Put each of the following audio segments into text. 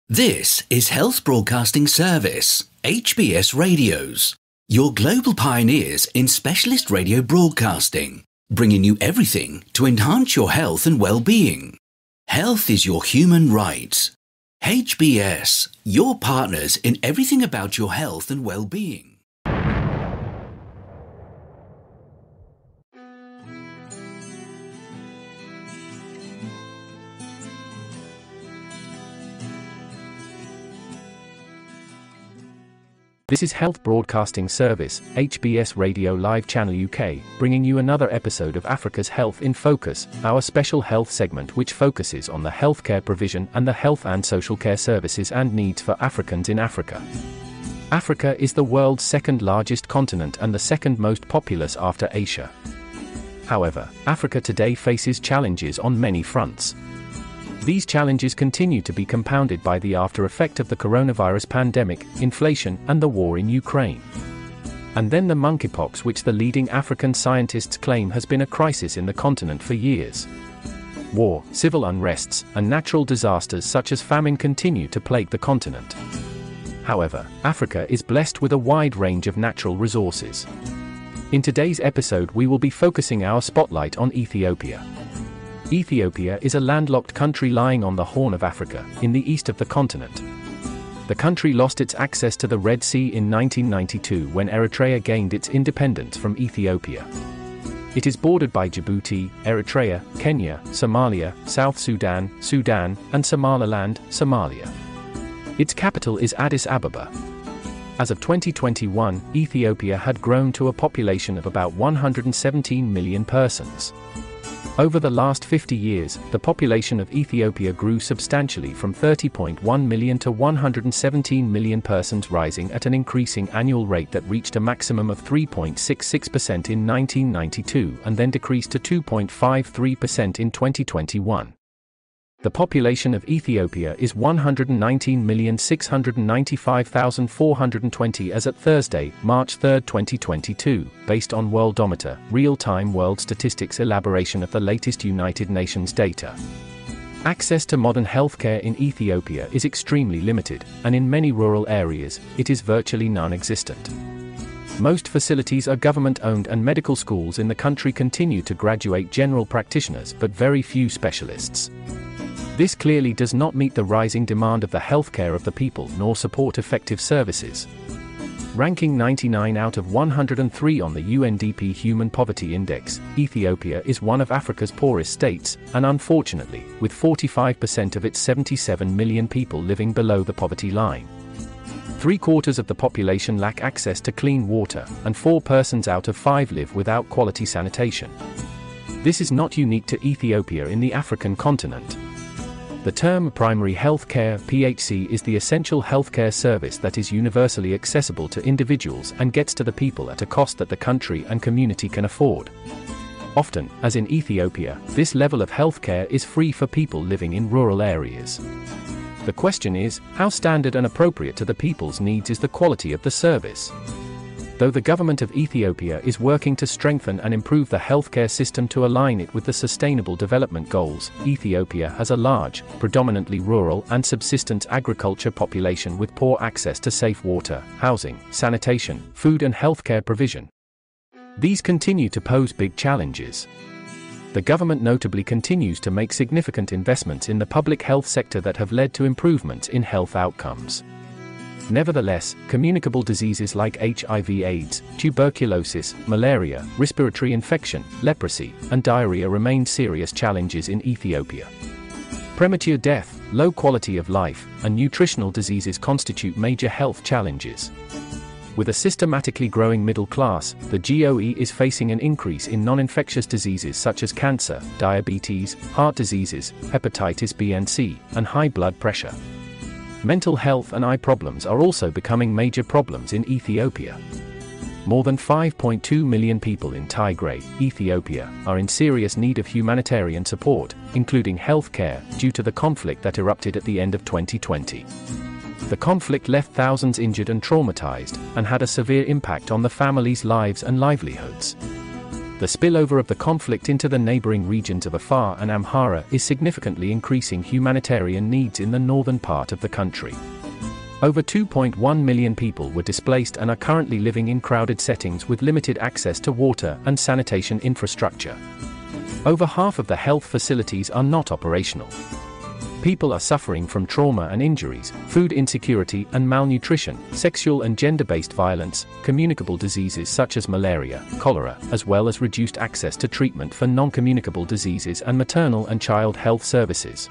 This is Health Broadcasting Service HBS Radios, your global pioneers in specialist radio broadcasting, bringing you everything to enhance your health and well-being. Health is your human right. HBS, your partners in everything about your health and well-being. This is Health Broadcasting Service, HBS Radio Live Channel UK, bringing you another episode of Africa's Health in Focus, our special health segment which focuses on the healthcare provision and the health and social care services and needs for Africans in Africa. Africa is the world's second largest continent and the second most populous after Asia. However, Africa today faces challenges on many fronts. These challenges continue to be compounded by the after effect of the coronavirus pandemic, inflation, and the war in Ukraine. And then the monkeypox, which the leading African scientists claim has been a crisis in the continent for years. War, civil unrests, and natural disasters such as famine continue to plague the continent. However, Africa is blessed with a wide range of natural resources. In today's episode, we will be focusing our spotlight on Ethiopia. Ethiopia is a landlocked country lying on the Horn of Africa, in the east of the continent. The country lost its access to the Red Sea in 1992 when Eritrea gained its independence from Ethiopia. It is bordered by Djibouti, Eritrea, Kenya, Somalia, South Sudan, Sudan, and Somaliland, Somalia. Its capital is Addis Ababa. As of 2021, Ethiopia had grown to a population of about 117 million persons. Over the last 50 years, the population of Ethiopia grew substantially from 30.1 million to 117 million persons, rising at an increasing annual rate that reached a maximum of 3.66% in 1992 and then decreased to 2.53% in 2021. The population of Ethiopia is 119,695,420 as at Thursday, March 3, 2022, based on Worldometer, real-time world statistics elaboration of the latest United Nations data. Access to modern healthcare in Ethiopia is extremely limited, and in many rural areas, it is virtually non-existent. Most facilities are government-owned and medical schools in the country continue to graduate general practitioners but very few specialists. This clearly does not meet the rising demand of the healthcare of the people nor support effective services. Ranking 99 out of 103 on the UNDP Human Poverty Index, Ethiopia is one of Africa's poorest states, and unfortunately, with 45% of its 77 million people living below the poverty line. 3/4 of the population lack access to clean water, and 4 persons out of 5 live without quality sanitation. This is not unique to Ethiopia in the African continent. The term primary health care (PHC) is the essential healthcare service that is universally accessible to individuals and gets to the people at a cost that the country and community can afford. Often, as in Ethiopia, this level of healthcare is free for people living in rural areas. The question is, how standard and appropriate to the people's needs is the quality of the service? Though the government of Ethiopia is working to strengthen and improve the healthcare system to align it with the Sustainable Development Goals, Ethiopia has a large, predominantly rural and subsistence agriculture population with poor access to safe water, housing, sanitation, food and healthcare provision. These continue to pose big challenges. The government notably continues to make significant investments in the public health sector that have led to improvements in health outcomes. Nevertheless, communicable diseases like HIV/AIDS, tuberculosis, malaria, respiratory infection, leprosy, and diarrhea remain serious challenges in Ethiopia. Premature death, low quality of life, and nutritional diseases constitute major health challenges. With a systematically growing middle class, the GOE is facing an increase in non-infectious diseases such as cancer, diabetes, heart diseases, hepatitis B and C, and high blood pressure. Mental health and eye problems are also becoming major problems in Ethiopia. More than 5.2 million people in Tigray, Ethiopia, are in serious need of humanitarian support, including health care, due to the conflict that erupted at the end of 2020. The conflict left thousands injured and traumatized, and had a severe impact on the families' lives and livelihoods. The spillover of the conflict into the neighboring regions of Afar and Amhara is significantly increasing humanitarian needs in the northern part of the country. Over 2.1 million people were displaced and are currently living in crowded settings with limited access to water and sanitation infrastructure. Over half of the health facilities are not operational. People are suffering from trauma and injuries, food insecurity and malnutrition, sexual and gender-based violence, communicable diseases such as malaria, cholera, as well as reduced access to treatment for non-communicable diseases and maternal and child health services.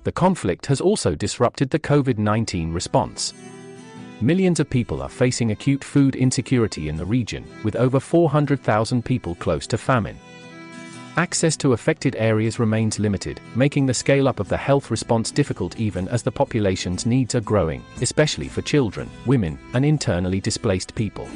The conflict has also disrupted the COVID-19 response. Millions of people are facing acute food insecurity in the region, with over 400,000 people close to famine. Access to affected areas remains limited, making the scale-up of the health response difficult even as the population's needs are growing, especially for children, women, and internally displaced people.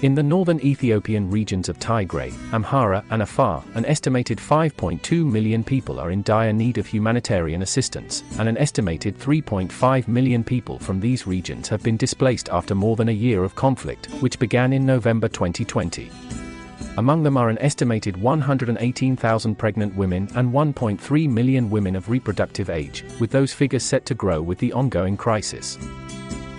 In the northern Ethiopian regions of Tigray, Amhara, and Afar, an estimated 5.2 million people are in dire need of humanitarian assistance, and an estimated 3.5 million people from these regions have been displaced after more than a year of conflict, which began in November 2020. Among them are an estimated 118,000 pregnant women and 1.3 million women of reproductive age, with those figures set to grow with the ongoing crisis.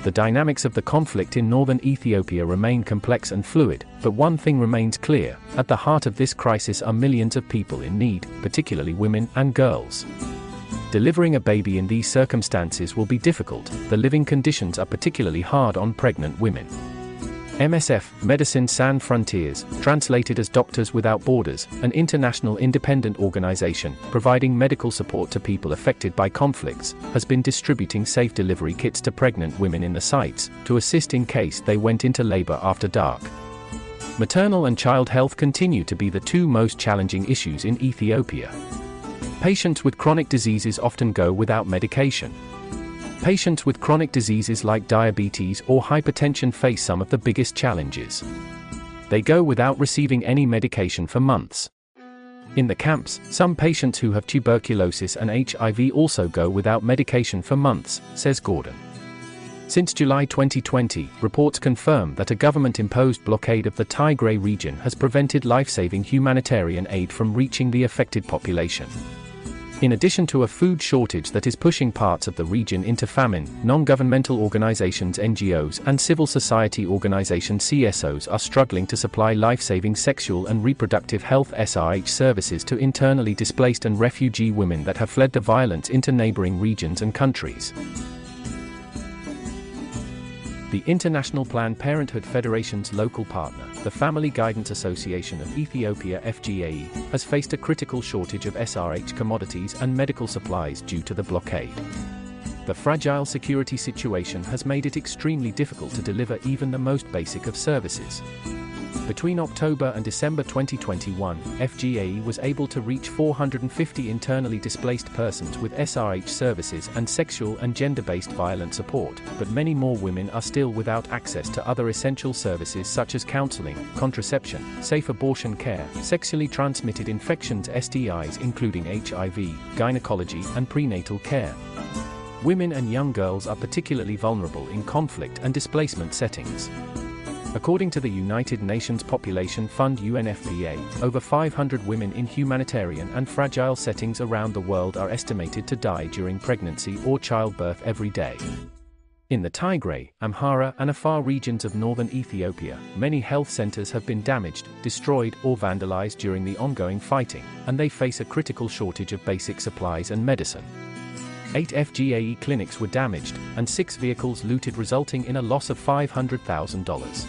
The dynamics of the conflict in northern Ethiopia remain complex and fluid, but one thing remains clear: at the heart of this crisis are millions of people in need, particularly women and girls. Delivering a baby in these circumstances will be difficult. The living conditions are particularly hard on pregnant women. MSF, Médecins Sans Frontières, translated as Doctors Without Borders, an international independent organization providing medical support to people affected by conflicts, has been distributing safe delivery kits to pregnant women in the sites, to assist in case they went into labor after dark. Maternal and child health continue to be the two most challenging issues in Ethiopia. Patients with chronic diseases often go without medication. Patients with chronic diseases like diabetes or hypertension face some of the biggest challenges. They go without receiving any medication for months. In the camps, some patients who have tuberculosis and HIV also go without medication for months, says Gordon. Since July 2020, reports confirm that a government-imposed blockade of the Tigray region has prevented life-saving humanitarian aid from reaching the affected population. In addition to a food shortage that is pushing parts of the region into famine, non-governmental organizations NGOs and civil society organizations CSOs are struggling to supply life-saving sexual and reproductive health SRH services to internally displaced and refugee women that have fled the violence into neighboring regions and countries. The International Planned Parenthood Federation's local partner, the Family Guidance Association of Ethiopia FGAE, has faced a critical shortage of SRH commodities and medical supplies due to the blockade. The fragile security situation has made it extremely difficult to deliver even the most basic of services. Between October and December 2021, FGAE was able to reach 450 internally displaced persons with SRH services and sexual and gender-based violence support, but many more women are still without access to other essential services such as counseling, contraception, safe abortion care, sexually transmitted infections STIs including HIV, gynecology and prenatal care. Women and young girls are particularly vulnerable in conflict and displacement settings. According to the United Nations Population Fund UNFPA, over 500 women in humanitarian and fragile settings around the world are estimated to die during pregnancy or childbirth every day. In the Tigray, Amhara and Afar regions of northern Ethiopia, many health centers have been damaged, destroyed or vandalized during the ongoing fighting, and they face a critical shortage of basic supplies and medicine. 8 FGAE clinics were damaged, and 6 vehicles looted, resulting in a loss of $500,000.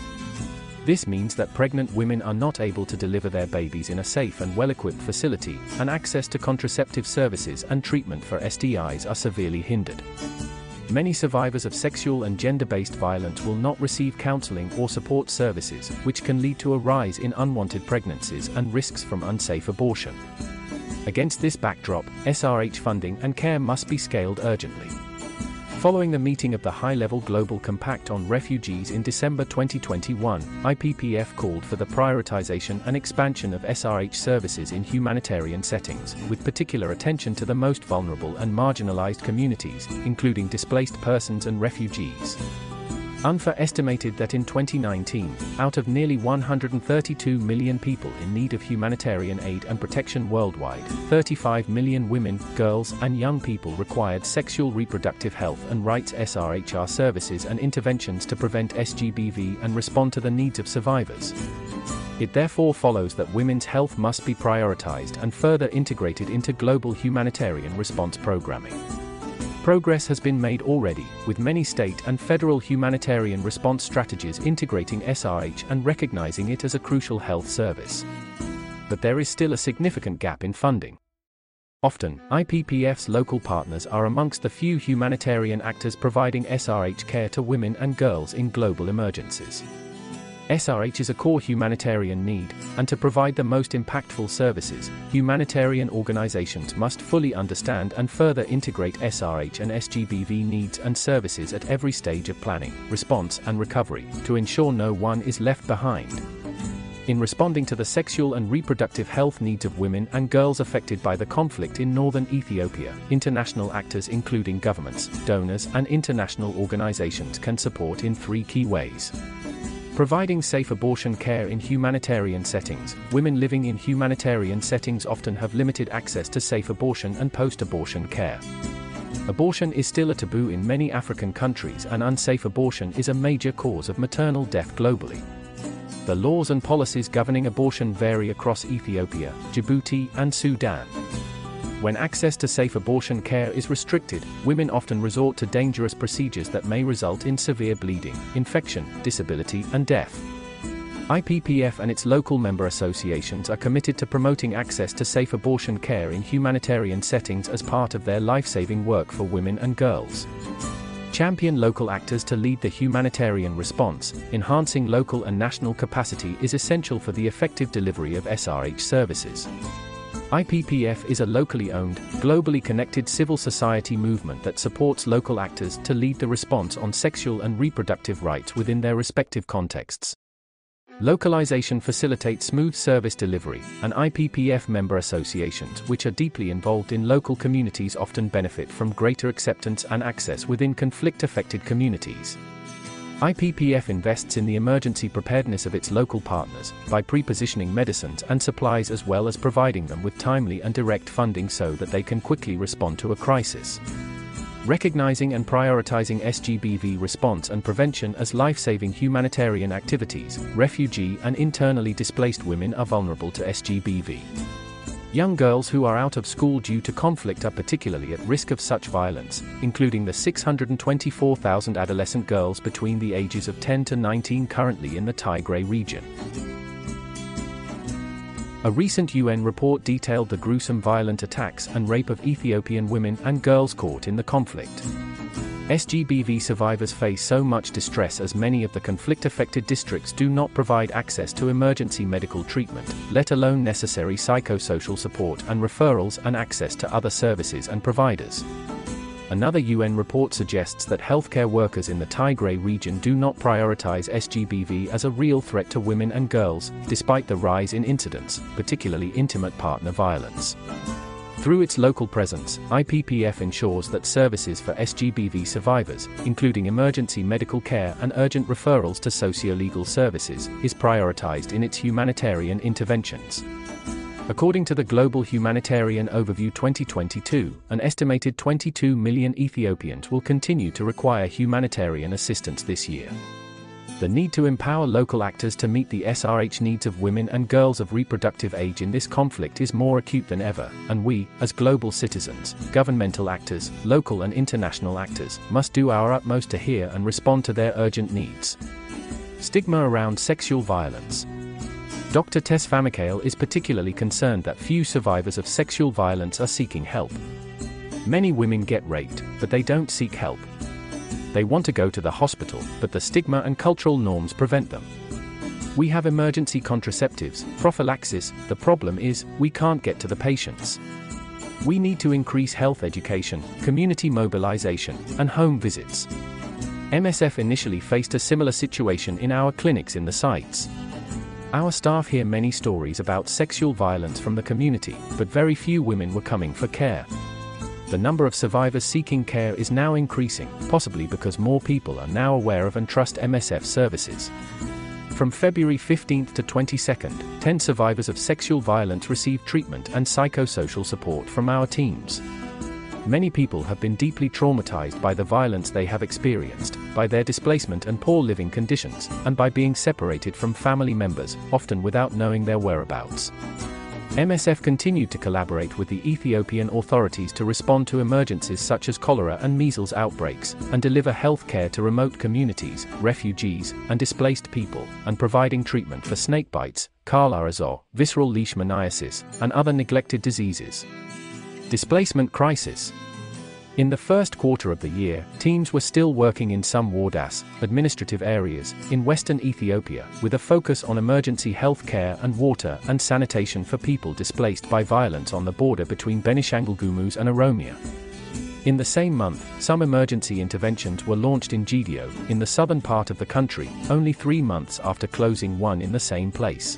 This means that pregnant women are not able to deliver their babies in a safe and well-equipped facility, and access to contraceptive services and treatment for STIs are severely hindered. Many survivors of sexual and gender-based violence will not receive counseling or support services, which can lead to a rise in unwanted pregnancies and risks from unsafe abortion. Against this backdrop, SRH funding and care must be scaled urgently. Following the meeting of the High-Level Global Compact on Refugees in December 2021, IPPF called for the prioritization and expansion of SRH services in humanitarian settings, with particular attention to the most vulnerable and marginalized communities, including displaced persons and refugees. UNFPA estimated that in 2019, out of nearly 132 million people in need of humanitarian aid and protection worldwide, 35 million women, girls, and young people required sexual reproductive health and rights SRHR services and interventions to prevent SGBV and respond to the needs of survivors. It therefore follows that women's health must be prioritized and further integrated into global humanitarian response programming. Progress has been made already, with many state and federal humanitarian response strategies integrating SRH and recognizing it as a crucial health service. But there is still a significant gap in funding. Often, IPPF's local partners are amongst the few humanitarian actors providing SRH care to women and girls in global emergencies. SRH is a core humanitarian need, and to provide the most impactful services, humanitarian organizations must fully understand and further integrate SRH and SGBV needs and services at every stage of planning, response, and recovery, to ensure no one is left behind. In responding to the sexual and reproductive health needs of women and girls affected by the conflict in northern Ethiopia, international actors including governments, donors, and international organizations can support in three key ways. Providing safe abortion care in humanitarian settings. Women living in humanitarian settings often have limited access to safe abortion and post-abortion care. Abortion is still a taboo in many African countries, and unsafe abortion is a major cause of maternal death globally. The laws and policies governing abortion vary across Ethiopia, Djibouti, and Sudan. When access to safe abortion care is restricted, women often resort to dangerous procedures that may result in severe bleeding, infection, disability, and death. IPPF and its local member associations are committed to promoting access to safe abortion care in humanitarian settings as part of their life-saving work for women and girls. Champion local actors to lead the humanitarian response. Enhancing local and national capacity is essential for the effective delivery of SRH services. IPPF is a locally owned, globally connected civil society movement that supports local actors to lead the response on sexual and reproductive rights within their respective contexts. Localization facilitates smooth service delivery, and IPPF member associations which are deeply involved in local communities often benefit from greater acceptance and access within conflict-affected communities. IPPF invests in the emergency preparedness of its local partners by pre-positioning medicines and supplies, as well as providing them with timely and direct funding so that they can quickly respond to a crisis. Recognizing and prioritizing SGBV response and prevention as life-saving humanitarian activities. Refugee and internally displaced women are vulnerable to SGBV. Young girls who are out of school due to conflict are particularly at risk of such violence, including the 624,000 adolescent girls between the ages of 10 to 19 currently in the Tigray region. A recent UN report detailed the gruesome violent attacks and rape of Ethiopian women and girls caught in the conflict. SGBV survivors face so much distress as many of the conflict-affected districts do not provide access to emergency medical treatment, let alone necessary psychosocial support and referrals and access to other services and providers. Another UN report suggests that healthcare workers in the Tigray region do not prioritize SGBV as a real threat to women and girls, despite the rise in incidents, particularly intimate partner violence. Through its local presence, IPPF ensures that services for SGBV survivors, including emergency medical care and urgent referrals to socio-legal services, is prioritized in its humanitarian interventions. According to the Global Humanitarian Overview 2022, an estimated 22 million Ethiopians will continue to require humanitarian assistance this year. The need to empower local actors to meet the SRH needs of women and girls of reproductive age in this conflict is more acute than ever, and we, as global citizens, governmental actors, local and international actors, must do our utmost to hear and respond to their urgent needs. Stigma around sexual violence. Dr. Tess Famicale is particularly concerned that few survivors of sexual violence are seeking help. Many women get raped, but they don't seek help. They want to go to the hospital, but the stigma and cultural norms prevent them. We have emergency contraceptives, prophylaxis, the problem is, we can't get to the patients. We need to increase health education, community mobilization, and home visits. MSF initially faced a similar situation in our clinics in the sites. Our staff hear many stories about sexual violence from the community, but very few women were coming for care. the number of survivors seeking care is now increasing, possibly because more people are now aware of and trust MSF services. From February 15th to 22nd, 10 survivors of sexual violence received treatment and psychosocial support from our teams. Many people have been deeply traumatized by the violence they have experienced, by their displacement and poor living conditions, and by being separated from family members, often without knowing their whereabouts. MSF continued to collaborate with the Ethiopian authorities to respond to emergencies such as cholera and measles outbreaks, and deliver health care to remote communities, refugees, and displaced people, and providing treatment for snakebites, cholera, visceral leishmaniasis, and other neglected diseases. Displacement crisis. In the first quarter of the year, teams were still working in some Wardas, administrative areas, in western Ethiopia, with a focus on emergency health care and water and sanitation for people displaced by violence on the border between Benishangul Gumuz and Oromia. In the same month, some emergency interventions were launched in Gedio, in the southern part of the country, only 3 months after closing one in the same place.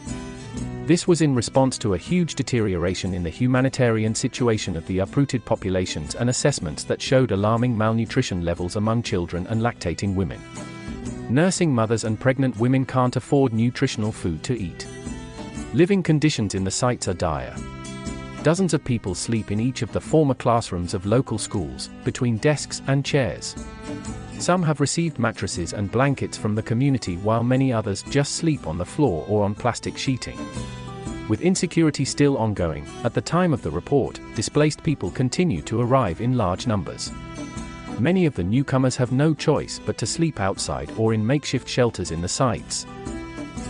This was in response to a huge deterioration in the humanitarian situation of the uprooted populations and assessments that showed alarming malnutrition levels among children and lactating women. Nursing mothers and pregnant women can't afford nutritional food to eat. Living conditions in the sites are dire. Dozens of people sleep in each of the former classrooms of local schools, between desks and chairs. Some have received mattresses and blankets from the community while many others just sleep on the floor or on plastic sheeting. With insecurity still ongoing, at the time of the report, displaced people continue to arrive in large numbers. Many of the newcomers have no choice but to sleep outside or in makeshift shelters in the sites.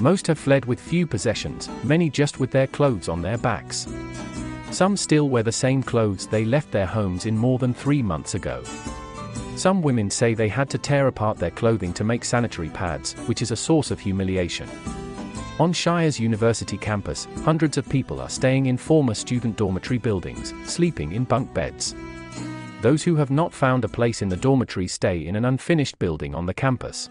Most have fled with few possessions, many just with their clothes on their backs. Some still wear the same clothes they left their homes in more than 3 months ago. Some women say they had to tear apart their clothing to make sanitary pads, which is a source of humiliation. On Shire's university campus, hundreds of people are staying in former student dormitory buildings, sleeping in bunk beds. Those who have not found a place in the dormitory stay in an unfinished building on the campus.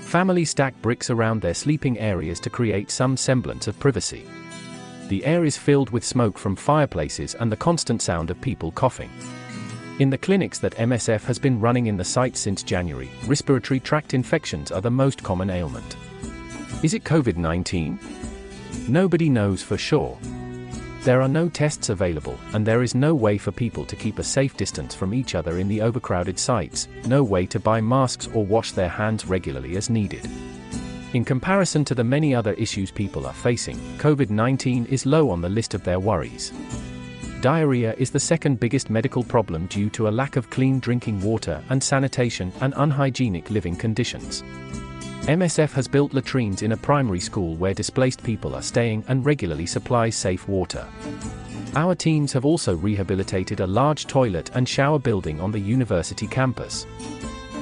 Families stack bricks around their sleeping areas to create some semblance of privacy. The air is filled with smoke from fireplaces and the constant sound of people coughing. In the clinics that MSF has been running in the site since January, respiratory tract infections are the most common ailment. Is it COVID-19? Nobody knows for sure. There are no tests available, and there is no way for people to keep a safe distance from each other in the overcrowded sites, no way to buy masks or wash their hands regularly as needed. In comparison to the many other issues people are facing, COVID-19 is low on the list of their worries. Diarrhea is the second biggest medical problem due to a lack of clean drinking water and sanitation and unhygienic living conditions. MSF has built latrines in a primary school where displaced people are staying and regularly supplies safe water. Our teams have also rehabilitated a large toilet and shower building on the university campus.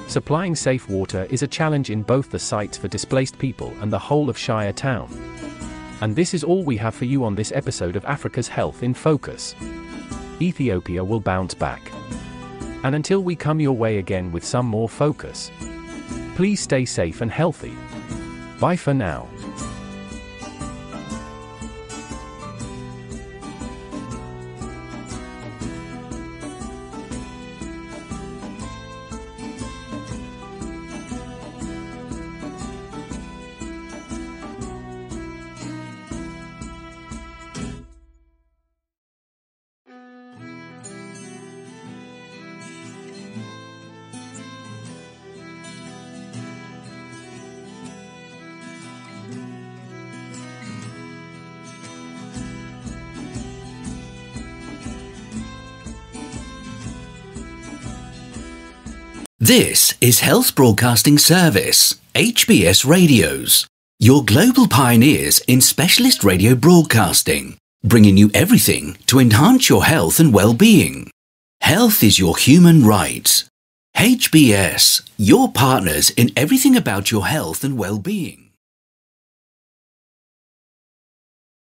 Supplying safe water is a challenge in both the sites for displaced people and the whole of Shire Town. And this is all we have for you on this episode of Africa's Health in Focus. Ethiopia will bounce back. And until we come your way again with some more focus, please stay safe and healthy. Bye for now. This is Health Broadcasting Service HBS Radios, your global pioneers in specialist radio broadcasting, bringing you everything to enhance your health and well-being. Health is your human right. HBS, your partners in everything about your health and well-being.